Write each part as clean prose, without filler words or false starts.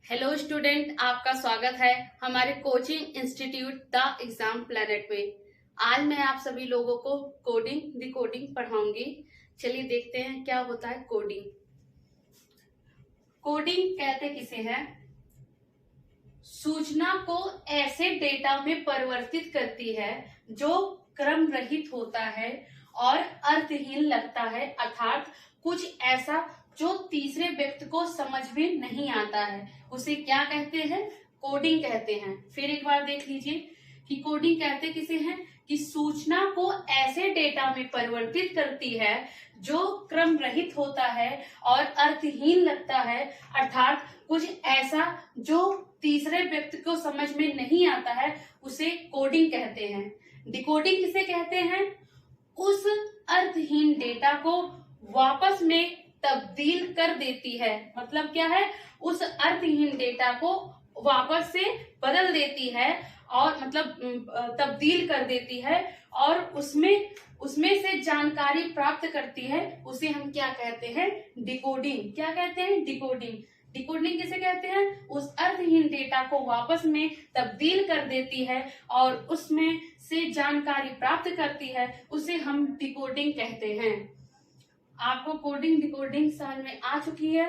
Hello student, आपका स्वागत है हमारे coaching institute the exam planet में। आज मैं आप सभी लोगों को कोडिंग डिकोडिंग पढ़ाऊंगी। चलिए देखते हैं क्या होता है कोडिंग। कोडिंग कहते किसे हैं? सूचना को ऐसे डेटा में परिवर्तित करती है जो क्रम रहित होता है और अर्थहीन लगता है, अर्थात कुछ ऐसा जो तीसरे व्यक्ति को समझ में नहीं आता है, उसे क्या कहते हैं? कोडिंग कहते हैं। फिर एक बार देख लीजिए कि कोडिंग कहते किसे हैं कि सूचना को ऐसे डेटा में परिवर्तित करती है जो क्रम रहित होता है और अर्थहीन लगता है, अर्थात कुछ ऐसा जो तीसरे व्यक्ति को समझ में नहीं आता है, उसे कोडिंग कहते हैं। डिकोडिंग किसे कहते हैं? उस अर्थहीन डेटा को वापस में तब्दील कर देती है। मतलब क्या है? उस अर्थहीन डेटा को वापस से बदल देती है और मतलब तब्दील कर देती है और उसमें से जानकारी प्राप्त करती है। उसे हम क्या कहते हैं? डिकोडिंग। क्या कहते हैं? डिकोडिंग। डिकोडिंग किसे कहते हैं? उस अर्थहीन डेटा को वापस में तब्दील कर देती है और उसमें से जानकारी प्राप्त करती है, उसे हम डिकोडिंग कहते हैं। आपको कोडिंग डिकोडिंग समझ में आ चुकी है।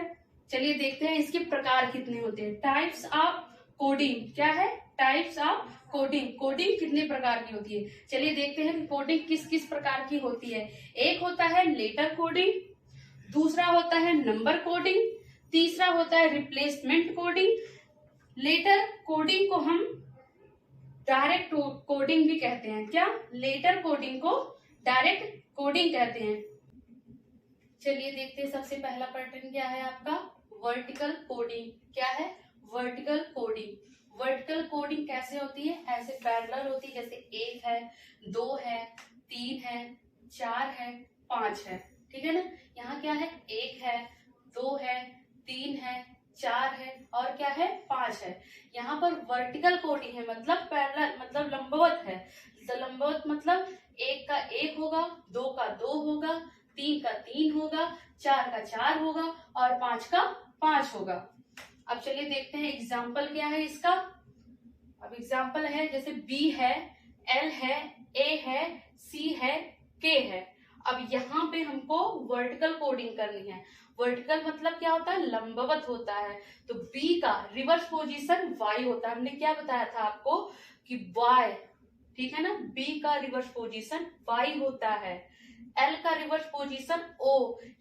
चलिए देखते हैं इसके प्रकार कितने होते हैं। टाइप्स ऑफ कोडिंग क्या है? Types of coding. कोडिंग कितने प्रकार की होती है? चलिए देखते हैं कि कोडिंग किस किस प्रकार की होती है। एक होता है लेटर कोडिंग, दूसरा होता है नंबर कोडिंग, तीसरा होता है रिप्लेसमेंट कोडिंग। लेटर कोडिंग को हम डायरेक्ट कोडिंग भी कहते हैं। क्या? लेटर कोडिंग को डायरेक्ट कोडिंग कहते हैं। चलिए देखते हैं सबसे पहला पैटर्न क्या है आपका? Vertical coding. क्या है? Vertical coding. वर्टिकल कोडिंग कैसे होती है? ऐसे पैरेलल होती है, जैसे 1 है, 2 है, 3 है, 4 है, 5 है। ठीक है ना? यहाँ क्या है? 1 है, 2 है, 3 है, 4 है और क्या है? 5 है। यहाँ पर वर्टिकल कोडिंग है, मतलब पैरेलल, मतलब लंबवत है। तो लंबवत मतलब 1 का 1 होगा, 2 का 2 होगा, 3 का 3 होगा, 4 का 4 होगा और 5 का 5 होगा। अब चलिए देखते हैं एग्जाम्पल क्या है इसका। अब एग्जाम्पल है जैसे B है, L है, A है, C है, K है। अब यहाँ पे हमको वर्टिकल कोडिंग करनी है। वर्टिकल मतलब क्या होता है? लंबवत होता है। तो B का रिवर्स पोजीशन Y होता है। हमने क्या बताया था आपको कि Y, ठीक है ना? B का रिवर्स पोजीशन Y होता है। L का रिवर्स पोजीशन O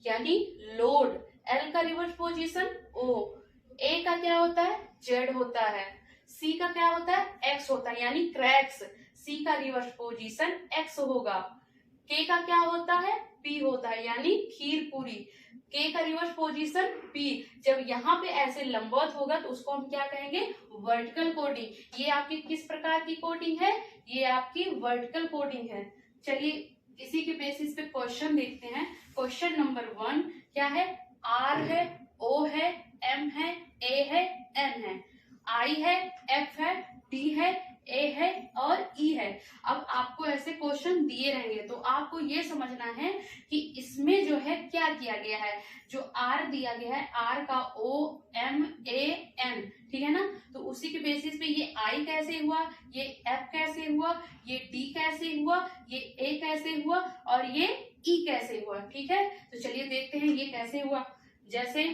यानी लोड। L का रिवर्स पोजीशन O। A का क्या होता है? Z होता है। C का क्या होता है? X होता है यानी क्रैक्स। C का रिवर्स पोजीशन X होगा। K का क्या होता है? P होता है यानी खीर पूरी। K का रिवर्स पोजीशन P। जब यहाँ पे ऐसे लंबवत होगा तो उसको हम क्या कहेंगे? Vertical coding. ये आपकी किस प्रकार की कोडिंग है? ये आपकी वर्टिकल कोडिंग है। चलिए इसी के बेसिस पे क्वेश्चन देखते हैं। क्वेश्चन नंबर 1 क्या है? R है, O है, M है, A है, N है, I है, F है, D है, A है और E है। अब आपको ऐसे क्वेश्चन दिए रहेंगे तो आपको ये समझना है कि इसमें जो है क्या किया गया है। जो R दिया गया है, R का O M A N, ठीक है ना? तो उसी के बेसिस पे ये I कैसे हुआ, ये F कैसे हुआ, ये D कैसे हुआ, ये A कैसे हुआ और ये E कैसे हुआ। ठीक है, तो चलिए देखते हैं ये कैसे हुआ। जैसे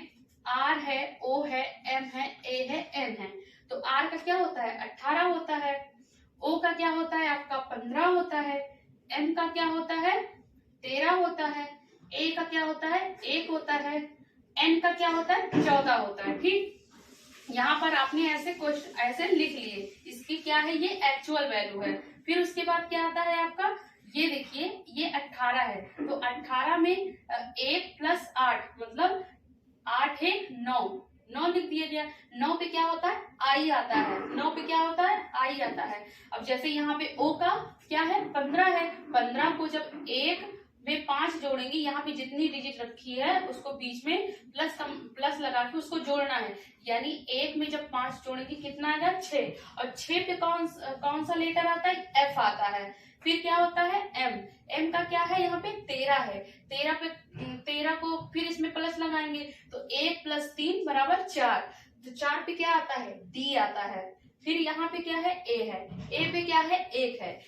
R है, O है, M है, A है, N है। तो R का क्या होता है? 18 होता है। O का क्या होता है? आपका 15 होता है। M का क्या होता है? 13 होता है। A का क्या होता है? 1 होता है। N का क्या होता है? 14 होता है। ठीक, यहाँ पर आपने ऐसे क्वेश्चन ऐसे लिख लिए। इसकी क्या है? ये एक्चुअल वैल्यू है। फिर उसके बाद क्या आता है आपका? ये देखिए, ये 18 है तो 18 में 1 + 8 मतलब 8 है 9, 9 लिख दिया गया। 9 पे क्या होता है? आई आता है। 9 पे क्या होता है? आई आता है। अब जैसे यहाँ पे O का क्या है? 15 है। 15 को जब 1 में 5 जोड़ेंगे, यहाँ पे जितनी डिजिट रखी है उसको बीच में प्लस लगा के उसको जोड़ना है। यानी 1 में जब 5 जोड़ेंगे कितना आएगा? 6। और 6 पे कौन सा लेटर आता है? F आता है। फिर क्या होता है? M। M का क्या है? यहाँ पे 13 है। 13 पे 13 को फिर इसमें प्लस लगाएंगे तो 1 + 3 = 4। तो 4 पे क्या आता है, डी आता है। फिर यहाँ पे क्या है, ए है। ए पे क्या है, एक है।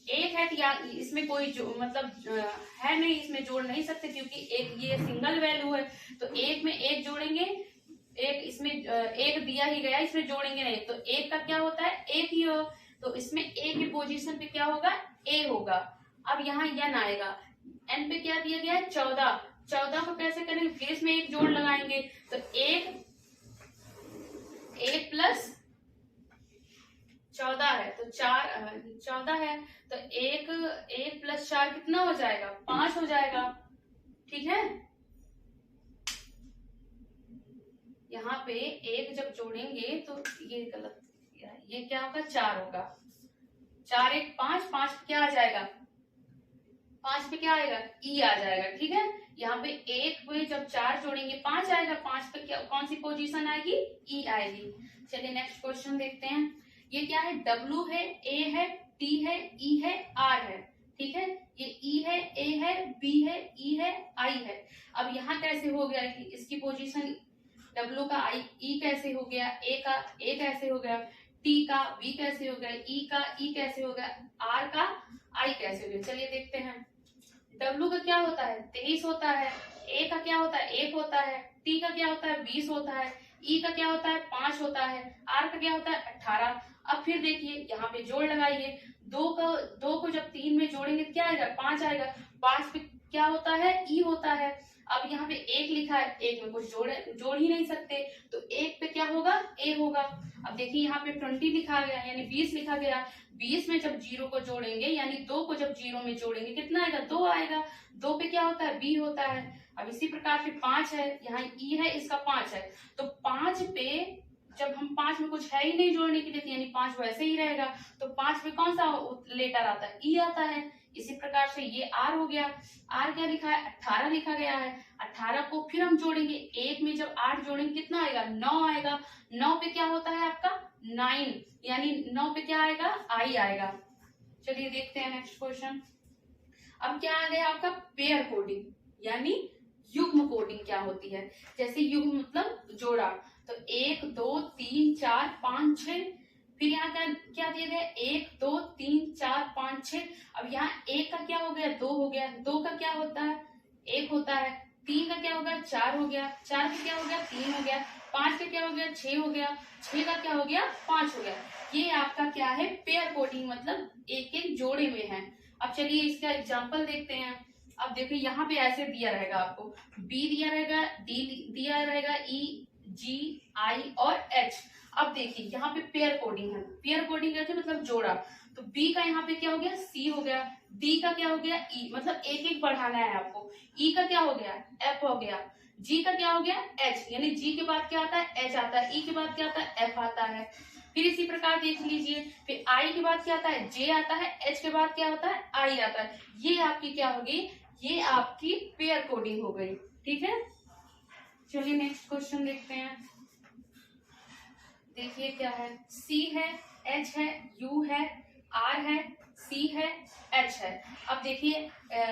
एक है तो या इसमें कोई जो मतलब है नहीं, इसमें जोड़ नहीं सकते क्योंकि एक ये सिंगल वैल्यू है। तो एक में एक जोड़ेंगे, एक इसमें एक दिया ही गया, इसमें जोड़ेंगे नहीं। तो एक का क्या होता है, एक ही हो। तो इसमें ए की पोजीशन पे क्या होगा, ए होगा। अब यहाँ एन आएगा। एन पे क्या दिया गया है, 14। 14 को कैसे करेंगे, फिर इसमें एक जोड़ लगाएंगे। तो एक प्लस 14 है तो 14 है। तो एक प्लस 4 कितना हो जाएगा, 5 हो जाएगा। ठीक है, यहाँ पे एक जब जोड़ेंगे तो ये गलत, ये क्या होगा, 4 होगा। 4 एक 5, 5 क्या आ जाएगा, 5 पे क्या आएगा, ई आ जाएगा। ठीक है, यहाँ पे एक पे जब 4 जोड़ेंगे 5 आएगा। 5 पे क्या, कौन सी पोजीशन आएगी, ई आएगी। चलिए नेक्स्ट क्वेश्चन देखते हैं। ये क्या है, डब्ल्यू है, ए है, टी है, ई है, आर है। ठीक है, ये ई है, ए है, बी है, ई है, आई है। अब यहाँ कैसे हो गया कि इसकी पोजीशन डब्ल्यू का आई ई कैसे हो गया, ए का ए कैसे हो गया, टी का बी कैसे हो गया, ई का ई कैसे हो गया, आर का आई कैसे हो गया। चलिए देखते हैं। डब्ल्यू का क्या होता है, 23 होता है। ए का क्या होता है, 1 होता है। टी का क्या होता है, 20 होता है। ई का क्या होता है, 5 होता है। आर का क्या होता है, 18। अब फिर देखिए यहाँ पे जोड़ लगाइए। दो को जब 3 में जोड़ेंगे क्या आएगा, 5 आएगा। 5 पे क्या होता है, ई होता है। अब यहाँ पे 1 लिखा है, 1 में कुछ जोड़ ही नहीं सकते, तो 1 पे क्या होगा, ए होगा। अब देखिए यहाँ पे 20 लिखा गया यानी 20 लिखा गया। 20 में जब 0 को जोड़ेंगे यानी 2 को जब 0 में जोड़ेंगे कितना आएगा, 2 आएगा। 2 पे क्या होता है, बी होता है। अब इसी प्रकार से 5 है, यहाँ ई है, इसका 5 है। तो 5 पे जब हम 5 में कुछ है ही नहीं जोड़ने के लिए यानी 5 वैसे ही रहेगा। तो 5 पे कौन सा लेटर आता है, ई आता है। इसी प्रकार से ये आर हो गया। आर क्या लिखा है, 18 लिखा गया है। 18 को फिर हम जोड़ेंगे, 1 में जब 8 जोड़ेंगे कितना आएगा, 9 आएगा। 9 पे क्या होता है आपका, 9 यानी 9 पे क्या आएगा, आई आएगा। चलिए देखते हैं नेक्स्ट क्वेश्चन। अब क्या आ गया आपका, पेयर कोडिंग यानी युग्म कोडिंग क्या होती है। जैसे युग्म मतलब जोड़ा, तो 1 2 3 4 5 6। फिर यहाँ क्या दिया गया, 1 2 3 4 5 6। अब यहाँ 1 का क्या हो गया, 2 हो गया। 2 का क्या होता है, 1 होता है। 3 का क्या हो गया, 4 हो गया। 4 का क्या हो गया, 3 हो गया। 5 का क्या हो गया, 6 हो गया। 6 का क्या हो गया, 5 हो गया। ये आपका क्या है, पेयर कोडिंग मतलब एक एक जोड़े में है। अब चलिए इसका एग्जाम्पल देखते हैं। अब देखिए यहाँ पे ऐसे दिया रहेगा आपको, बी दिया रहेगा, डी दिया रहेगा, ई जी आई और एच। अब देखिए यहाँ पे पेयर कोडिंग है। पेयर कोडिंग क्या मतलब जोड़ा। तो बी का यहाँ पे क्या हो गया, सी हो गया। डी का क्या हो गया, ई मतलब एक एक बढ़ाना है आपको। ई का क्या हो गया, एफ हो गया। जी का क्या हो गया, एच यानी जी के बाद क्या आता है, एच आता है। ई के बाद क्या आता है, एफ आता है। फिर इसी प्रकार देख लीजिए, फिर आई के बाद क्या आता है, जे आता है। एच के बाद क्या होता है, आई आता है। ये आपकी क्या होगी, ये आपकी पेयर कोडिंग हो गई। ठीक है, चलिए नेक्स्ट क्वेश्चन देखते हैं। देखिए क्या है, सी है, एच है, यू है, आर है, सी है, एच है। अब देखिए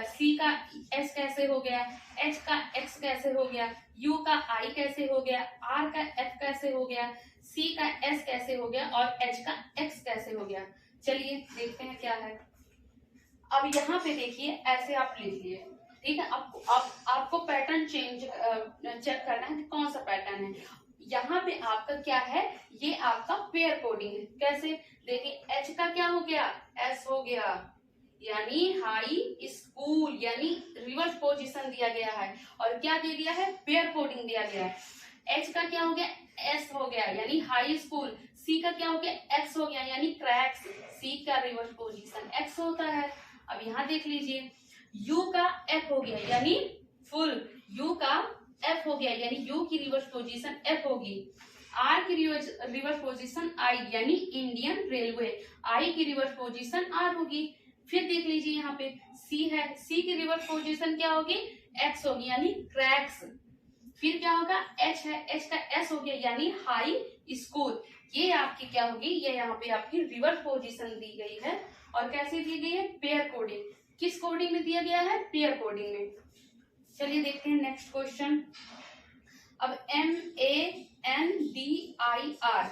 सी का एस कैसे हो गया, एच का एक्स कैसे हो गया, यू का आई कैसे हो गया, आर का एफ कैसे हो गया, सी का एस कैसे हो गया और एच का एक्स कैसे हो गया। चलिए देखते हैं क्या है। अब यहाँ पे देखिए ऐसे आप लिख लिए, ठीक है। आपको पैटर्न चेक करना है कि कौन सा पैटर्न है। यहाँ पे आपका क्या है, ये आपका पेयर कोडिंग है। कैसे, देखिए एच का क्या हो गया, एस हो गया यानी हाई स्कूल यानी रिवर्स पोजीशन दिया गया है। और क्या दिया गया है, पेयर कोडिंग दिया गया है। एच का क्या हो गया, एस हो गया यानी हाई स्कूल। सी का क्या हो गया, एक्स हो गया यानी क्रैक्स। सी का रिवर्स पोजीशन एक्स होता है। अब यहाँ देख लीजिए, यू का एफ हो गया यानी फुल। यू का एफ हो गया यानी यू की रिवर्स पोजीशन एफ होगी। आर की रिवर्स पोजीशन आई यानी इंडियन रेलवे। आई की रिवर्स पोजीशन आर होगी। फिर देख लीजिए यहाँ पे सी है, सी की रिवर्स पोजीशन क्या होगी, एक्स होगी यानी क्रैक्स। फिर क्या होगा, एच है, एच का एस हो गया यानी हाई स्कूल। ये आपकी क्या होगी, ये यहाँ पे आपकी रिवर्स पोजीशन दी गई है। और कैसे दी गई है, पेयर कोडिंग। किस कोडिंग में दिया गया है, पेयर कोडिंग में। चलिए देखते हैं नेक्स्ट क्वेश्चन। अब एम ए ZNDIR,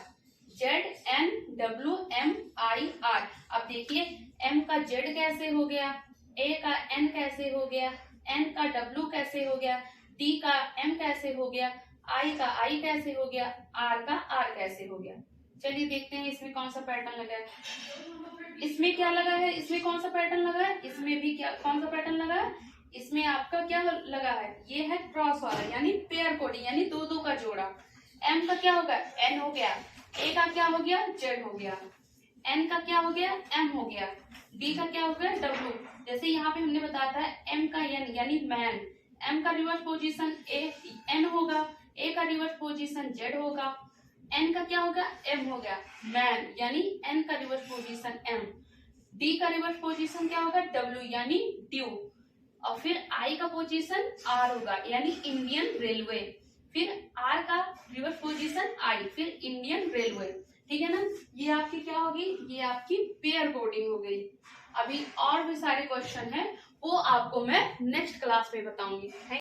ZNWMIR। अब देखिए M का Z कैसे हो गया, A का N कैसे हो गया, N का W कैसे हो गया, D का M कैसे हो गया, I का I कैसे हो गया, R का R कैसे हो गया। चलिए देखते हैं इसमें कौन सा पैटर्न लगा है। इसमें क्या लगा है, इसमें कौन सा पैटर्न लगा है, इसमें भी क्या कौन सा पैटर्न लगा है, इसमें आपका क्या लगा है, ये है क्रॉस वाला यानी पेयर कोडिंग, यानी दो दो का जोड़ा। M का क्या होगा, N हो गया, A का क्या हो गया, Z हो गया, N का क्या हो गया, M हो गया, D का क्या हो गया, W। जैसे यहाँ पे हमने बताया था M का N यानी मैन, M का रिवर्स पोजीशन N होगा, A का रिवर्स पोजीशन Z होगा, N का क्या होगा, M हो गया, मैन यानी N का रिवर्स पोजीशन M, D का रिवर्स पोजीशन क्या होगा, W यानी ड्यू, और फिर I का पोजीशन R होगा यानी इंडियन रेलवे, फिर R का रिवर्स पोजीशन I, फिर इंडियन रेलवे। ठीक है ना, ये आपकी क्या होगी, ये आपकी पेयर कोडिंग हो गई। अभी और भी सारे क्वेश्चन हैं, वो आपको मैं नेक्स्ट क्लास में बताऊंगी।